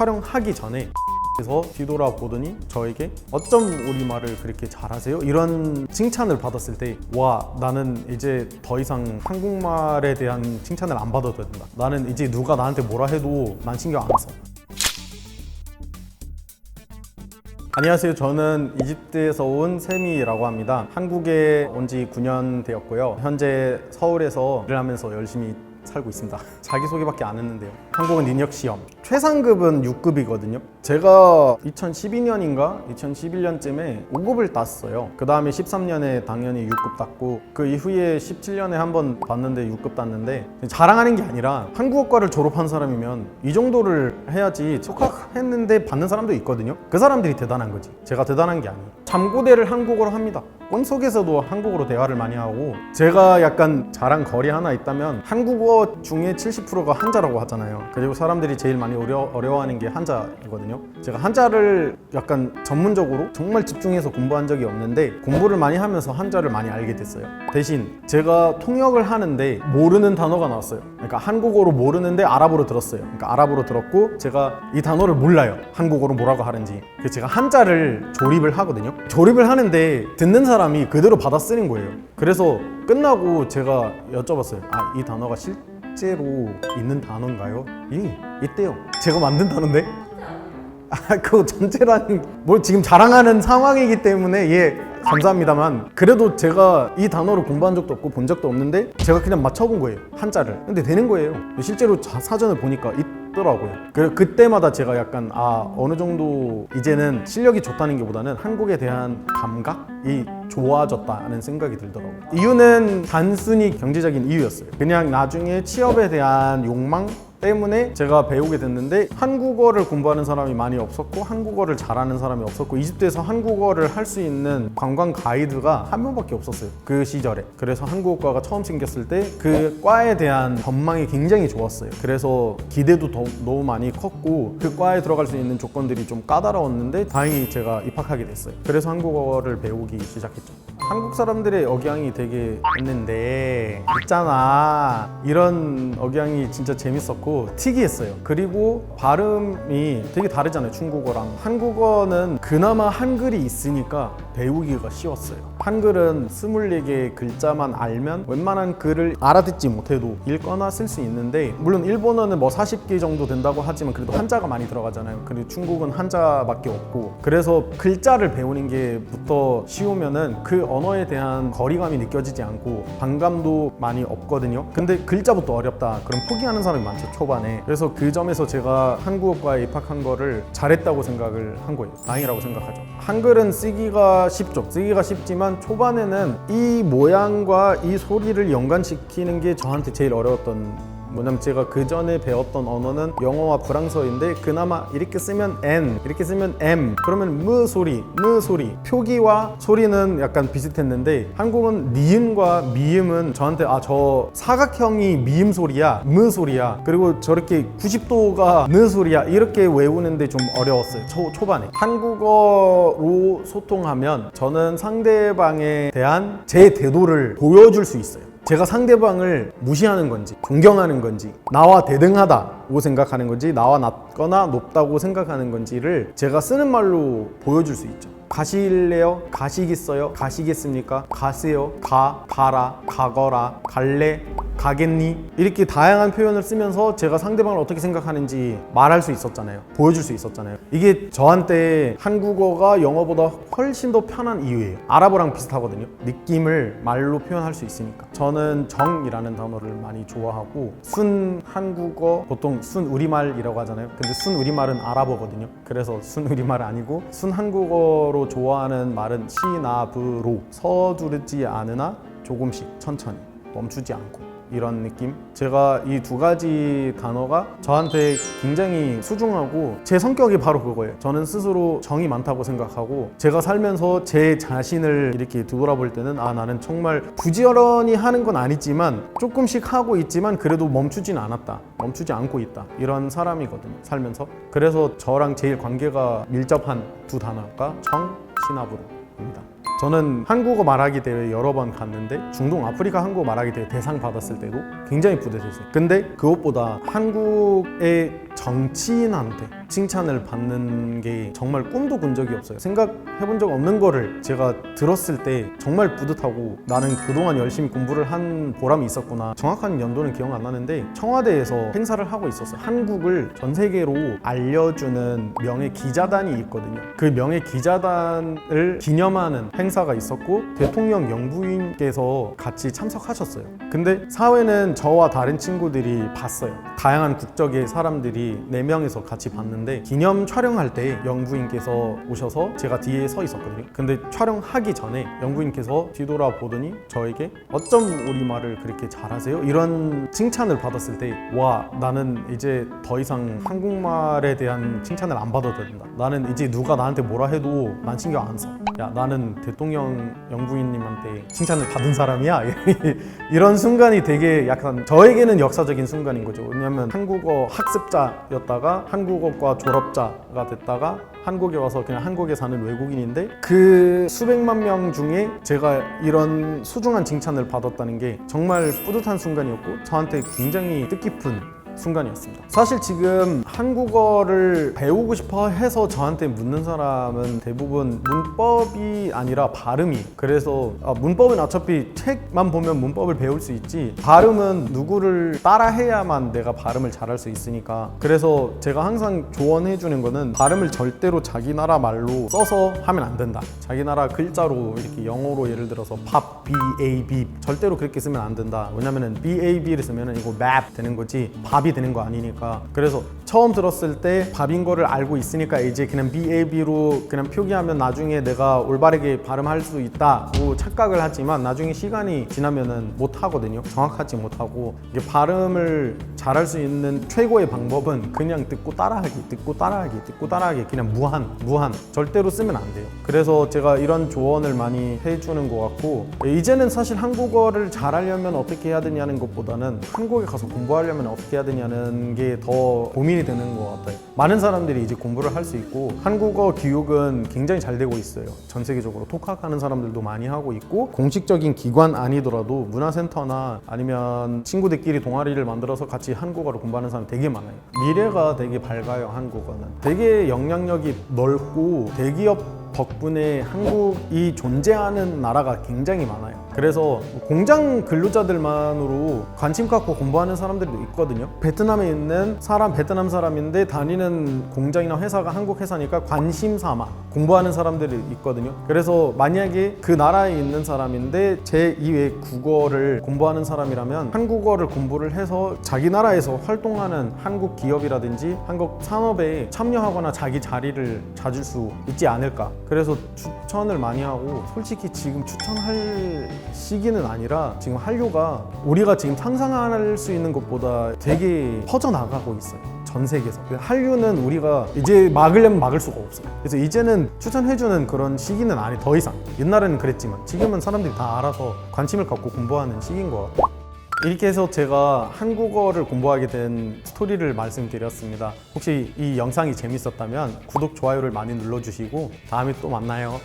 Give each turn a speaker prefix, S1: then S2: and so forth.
S1: 촬영하기 전에 그래서 뒤돌아보더니 저에게 어쩜 우리말을 그렇게 잘하세요? 이런 칭찬을 받았을 때 와, 나는 이제 더 이상 한국말에 대한 칭찬을 안 받아도 된다. 나는 이제 누가 나한테 뭐라 해도 난 신경 안 써. 안녕하세요. 저는 이집트에서 온 세미라고 합니다. 한국에 온 지 9년 되었고요. 현재 서울에서 일을 하면서 열심히 살고 있습니다. 자기소개밖에 안 했는데요. 한국은 능력시험. 최상급은 6급이거든요. 제가 2012년인가 2011년쯤에 5급을 땄어요. 그 다음에 13년에 당연히 6급 땄고 그 이후에 17년에 한번 봤는데 6급 땄는데 자랑하는 게 아니라 한국어과를 졸업한 사람이면 이 정도를 해야지 속학했는데 받는 사람도 있거든요. 그 사람들이 대단한 거지. 제가 대단한 게 아니에요. 잠고대를 한국어로 합니다. 꿈속에서도 한국어로 대화를 많이 하고 제가 약간 자랑거리 하나 있다면 한국어 중에 70%가 한자라고 하잖아요. 그리고 사람들이 제일 많이 어려워하는 게 한자이거든요. 제가 한자를 약간 전문적으로 정말 집중해서 공부한 적이 없는데 공부를 많이 하면서 한자를 많이 알게 됐어요. 대신 제가 통역을 하는데 모르는 단어가 나왔어요. 그러니까 한국어로 모르는데 아랍어로 들었어요. 그러니까 아랍어로 들었고 제가 이 단어를 몰라요. 한국어로 뭐라고 하는지. 그래서 제가 한자를 조립을 하거든요. 조립을 하는데 듣는 사람이 그대로 받아 쓰는 거예요. 그래서 끝나고 제가 여쭤봤어요. 아, 이 단어가 실제로 있는 단어인가요? 예, 있대요. 제가 만든 단어인데? 아, 그거 전체라는 뭘 지금 자랑하는 상황이기 때문에 예, 감사합니다만 그래도 제가 이 단어를 공부한 적도 없고 본 적도 없는데 제가 그냥 맞춰본 거예요. 한자를. 근데 되는 거예요. 실제로 사전을 보니까 있더라고요. 그때마다 제가 약간 어느 정도 이제는 실력이 좋다는 게 보다는 한국에 대한 감각이 좋아졌다는 생각이 들더라고요. 이유는 단순히 경제적인 이유였어요. 그냥 나중에 취업에 대한 욕망 때문에 제가 배우게 됐는데 한국어를 공부하는 사람이 많이 없었고 한국어를 잘하는 사람이 없었고 이집트에서 한국어를 할 수 있는 관광 가이드가 한 명밖에 없었어요. 그 시절에. 그래서 한국어과가 처음 생겼을 때 그 과에 대한 전망이 굉장히 좋았어요. 그래서 기대도 너무 많이 컸고 그 과에 들어갈 수 있는 조건들이 좀 까다로웠는데 다행히 제가 입학하게 됐어요. 그래서 한국어를 배우기 시작했죠. 한국 사람들의 억양이 되게 있는데 있잖아 이런 억양이 진짜 재밌었고 특이했어요. 그리고 발음이 되게 다르잖아요. 중국어랑 한국어는 그나마 한글이 있으니까 배우기가 쉬웠어요. 한글은 24개의 글자만 알면 웬만한 글을 알아듣지 못해도 읽거나 쓸 수 있는데 물론 일본어는 뭐 40개 정도 된다고 하지만 그래도 한자가 많이 들어가잖아요. 그리고 중국은 한자밖에 없고 그래서 글자를 배우는 게부터 쉬우면은 그 언어에 대한 거리감이 느껴지지 않고 반감도 많이 없거든요. 근데 글자부터 어렵다 그럼 포기하는 사람이 많죠, 초반에. 그래서 그 점에서 제가 한국어과에 입학한 거를 잘했다고 생각을 한 거예요. 다행이라고 생각하죠. 한글은 쓰기가 쉽죠. 쓰기가 쉽지만 초반에는 이 모양과 이 소리를 연관시키는 게 저한테 제일 어려웠던, 뭐냐면 제가 그 전에 배웠던 언어는 영어와 프랑스어인데 그나마 이렇게 쓰면 N, 이렇게 쓰면 M 그러면 무 소리, 느 소리 표기와 소리는 약간 비슷했는데 한국은 니은과 미음은 저한테 저 사각형이 미음 소리야, 무 소리야 그리고 저렇게 90도가 느 소리야 이렇게 외우는데 좀 어려웠어요. 초반에. 한국어로 소통하면 저는 상대방에 대한 제 태도를 보여줄 수 있어요. 제가 상대방을 무시하는 건지 존경하는 건지 나와 대등하다고 생각하는 건지 나와 낮거나 높다고 생각하는 건지를 제가 쓰는 말로 보여줄 수 있죠. 가실래요? 가시겠어요? 가시겠습니까? 가세요? 가라, 가거라, 갈래? 가겠니? 이렇게 다양한 표현을 쓰면서 제가 상대방을 어떻게 생각하는지 말할 수 있었잖아요. 보여줄 수 있었잖아요. 이게 저한테 한국어가 영어보다 훨씬 더 편한 이유예요. 아랍어랑 비슷하거든요. 느낌을 말로 표현할 수 있으니까. 저는 정이라는 단어를 많이 좋아하고 순 한국어, 보통 순 우리말이라고 하잖아요. 근데 순 우리말은 아랍어거든요. 그래서 순 우리말 아니고 순 한국어로 좋아하는 말은 시나브로 서두르지 않으나 조금씩 천천히 멈추지 않고 이런 느낌? 제가 이 두 가지 단어가 저한테 굉장히 소중하고 제 성격이 바로 그거예요. 저는 스스로 정이 많다고 생각하고 제가 살면서 제 자신을 이렇게 뒤돌아볼 때는 나는 정말 부지런히 하는 건 아니지만 조금씩 하고 있지만 그래도 멈추진 않았다. 멈추지 않고 있다. 이런 사람이거든요. 살면서. 그래서 저랑 제일 관계가 밀접한 두 단어가 정, 시나브로입니다. 저는 한국어 말하기 대회 여러 번 갔는데 중동 아프리카 한국어 말하기 대회 대상 받았을 때도 굉장히 뿌듯했어요. 근데 그것보다 한국의 정치인한테 칭찬을 받는 게 정말 꿈도 꾼 적이 없어요. 생각해 본 적 없는 거를 제가 들었을 때 정말 뿌듯하고 나는 그동안 열심히 공부를 한 보람이 있었구나. 정확한 연도는 기억 안 나는데 청와대에서 행사를 하고 있었어요. 한국을 전 세계로 알려주는 명예 기자단이 있거든요. 그 명예 기자단을 기념하는 행사가 있었고 대통령 영부인께서 같이 참석하셨어요. 근데 사회는 저와 다른 친구들이 봤어요. 다양한 국적의 사람들이 4명이서 같이 봤는데 기념 촬영할 때 영부인께서 오셔서 제가 뒤에 서 있었거든요. 근데 촬영하기 전에 영부인께서 뒤돌아보더니 저에게 어쩜 우리말을 그렇게 잘하세요? 이런 칭찬을 받았을 때 와, 나는 이제 더 이상 한국말에 대한 칭찬을 안 받아도 된다. 나는 이제 누가 나한테 뭐라 해도 난 신경 안 써. 야, 나는 대통령 영부인님한테 칭찬을 받은 사람이야. 이런 순간이 되게 약간 저에게는 역사적인 순간인 거죠. 왜냐면 한국어 학습자였다가 한국어과 졸업자가 됐다가 한국에 와서 그냥 한국에 사는 외국인인데 그 수백만 명 중에 제가 이런 소중한 칭찬을 받았다는 게 정말 뿌듯한 순간이었고 저한테 굉장히 뜻깊은 순간이었습니다. 사실 지금 한국어를 배우고 싶어 해서 저한테 묻는 사람은 대부분 문법이 아니라 발음이. 그래서 문법은 어차피 책만 보면 문법을 배울 수 있지 발음은 누구를 따라해야만 내가 발음을 잘할 수 있으니까. 그래서 제가 항상 조언해 주는 거는 발음을 절대로 자기 나라 말로 써서 하면 안 된다. 자기 나라 글자로 이렇게 영어로 예를 들어서 밥, B-A-B 절대로 그렇게 쓰면 안 된다. 왜냐면은 B-A-B를 쓰면은 이거 map 되는 거지 밥이 되는 거 아니니까. 그래서 처음 들었을 때 밥인 거를 알고 있으니까 이제 그냥 BAB로 그냥 표기하면 나중에 내가 올바르게 발음할 수 있다고 착각을 하지만 나중에 시간이 지나면은 못 하거든요. 정확하지 못하고. 이게 발음을 잘할 수 있는 최고의 방법은 그냥 듣고 따라하기, 듣고 따라하기, 듣고 따라하기. 그냥 무한 절대로 쓰면 안 돼요. 그래서 제가 이런 조언을 많이 해주는 것 같고 이제는 사실 한국어를 잘하려면 어떻게 해야 되냐는 것보다는 한국에 가서 공부하려면 어떻게 해야 되냐는 게 더 고민이 되는 것 같아요. 많은 사람들이 이제 공부를 할 수 있고 한국어 교육은 굉장히 잘 되고 있어요. 전 세계적으로 독학하는 사람들도 많이 하고 있고 공식적인 기관 아니더라도 문화센터나 아니면 친구들끼리 동아리를 만들어서 같이 한국어를 공부하는 사람이 되게 많아요. 미래가 되게 밝아요. 한국어는 되게 영향력이 넓고 대기업 덕분에 한국이 존재하는 나라가 굉장히 많아요. 그래서 공장 근로자들만으로 관심 갖고 공부하는 사람들도 있거든요. 베트남에 있는 사람, 베트남 사람인데 다니는 공장이나 회사가 한국 회사니까 관심 삼아 공부하는 사람들이 있거든요. 그래서 만약에 그 나라에 있는 사람인데 제2외 국어를 공부하는 사람이라면 한국어를 공부를 해서 자기 나라에서 활동하는 한국 기업이라든지 한국 산업에 참여하거나 자기 자리를 찾을 수 있지 않을까. 그래서 추천을 많이 하고 솔직히 지금 추천할 시기는 아니라 지금 한류가 우리가 지금 상상할 수 있는 것보다 되게 퍼져나가고 있어요. 전 세계에서. 한류는 우리가 이제 막으려면 막을 수가 없어요. 그래서 이제는 추천해주는 그런 시기는 아니 더 이상. 옛날에는 그랬지만 지금은 사람들이 다 알아서 관심을 갖고 공부하는 시기인 것 같아요. 이렇게 해서 제가 한국어를 공부하게 된 스토리를 말씀드렸습니다. 혹시 이 영상이 재밌었다면 구독, 좋아요를 많이 눌러주시고 다음에 또 만나요.